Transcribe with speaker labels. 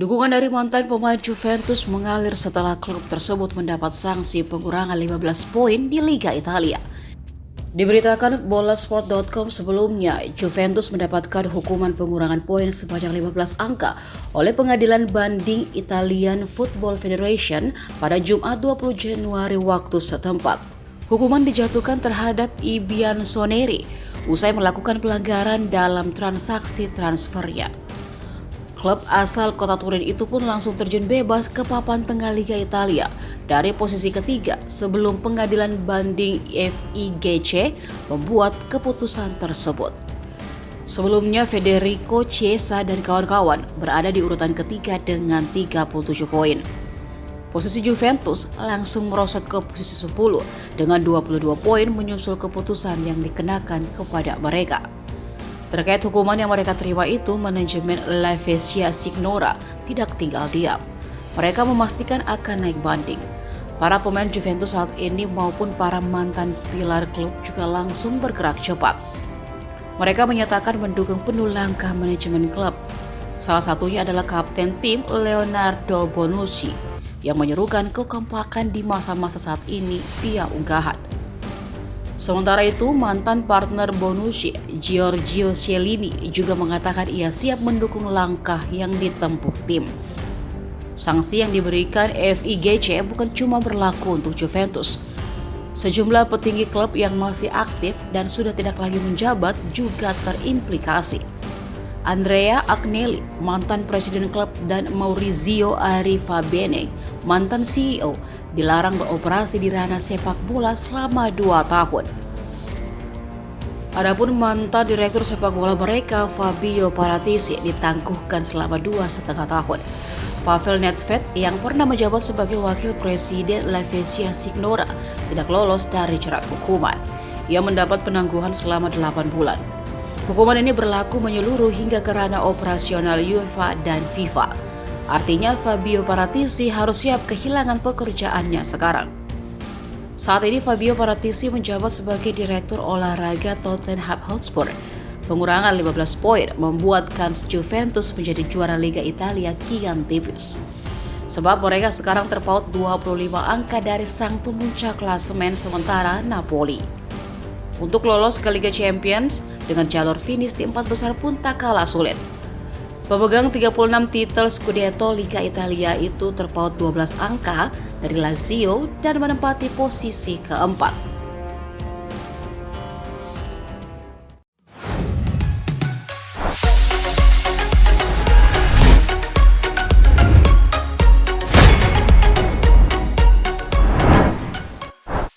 Speaker 1: Dukungan dari mantan pemain Juventus mengalir setelah klub tersebut mendapat sanksi pengurangan 15 poin di Liga Italia. Diberitakan Bolasport.com sebelumnya, Juventus mendapatkan hukuman pengurangan poin sebanyak 15 angka oleh Pengadilan Banding Italian Football Federation pada Jumat 20 Januari waktu setempat. Hukuman dijatuhkan terhadap I Bianconeri usai melakukan pelanggaran dalam transaksi transfernya. Klub asal kota Turin itu pun langsung terjun bebas ke papan tengah Liga Italia dari posisi ketiga sebelum Pengadilan Banding FIGC membuat keputusan tersebut. Sebelumnya Federico Chiesa dan kawan-kawan berada di urutan ketiga dengan 37 poin. Posisi Juventus langsung merosot ke posisi 10 dengan 22 poin menyusul keputusan yang dikenakan kepada mereka. Terkait hukuman yang mereka terima itu, manajemen La Signora tidak tinggal diam. Mereka memastikan akan naik banding. Para pemain Juventus saat ini maupun para mantan pilar klub juga langsung bergerak cepat. Mereka menyatakan mendukung penuh langkah manajemen klub. Salah satunya adalah kapten tim Leonardo Bonucci yang menyerukan kekompakan di masa-masa saat ini via unggahan. Sementara itu, mantan partner Bonucci, Giorgio Chiellini, juga mengatakan ia siap mendukung langkah yang ditempuh tim. Sanksi yang diberikan FIGC bukan cuma berlaku untuk Juventus. Sejumlah petinggi klub yang masih aktif dan sudah tidak lagi menjabat juga terimplikasi. Andrea Agnelli, mantan presiden klub, dan Maurizio Arrivabene, mantan CEO, dilarang beroperasi di ranah sepak bola selama 2 tahun. Adapun mantan direktur sepak bola mereka, Fabio Paratici, ditangguhkan selama 2,5 tahun. Pavel Nedved yang pernah menjabat sebagai wakil presiden La Signora tidak lolos dari jerat hukuman. Ia mendapat penangguhan selama 8 bulan. Hukuman ini berlaku menyeluruh hingga ke ranah operasional UEFA dan FIFA. Artinya Fabio Paratici harus siap kehilangan pekerjaannya sekarang. Saat ini Fabio Paratici menjabat sebagai direktur olahraga Tottenham Hotspur. Pengurangan 15 poin membuat kans Juventus menjadi juara Liga Italia kian tipis. Sebab mereka sekarang terpaut 25 angka dari sang pemuncak klasemen sementara Napoli. Untuk lolos ke Liga Champions dengan jalur finish di 4 besar pun tak kalah sulit. Pemegang 36 titel Scudetto Liga Italia itu terpaut 12 angka dari Lazio dan menempati posisi keempat.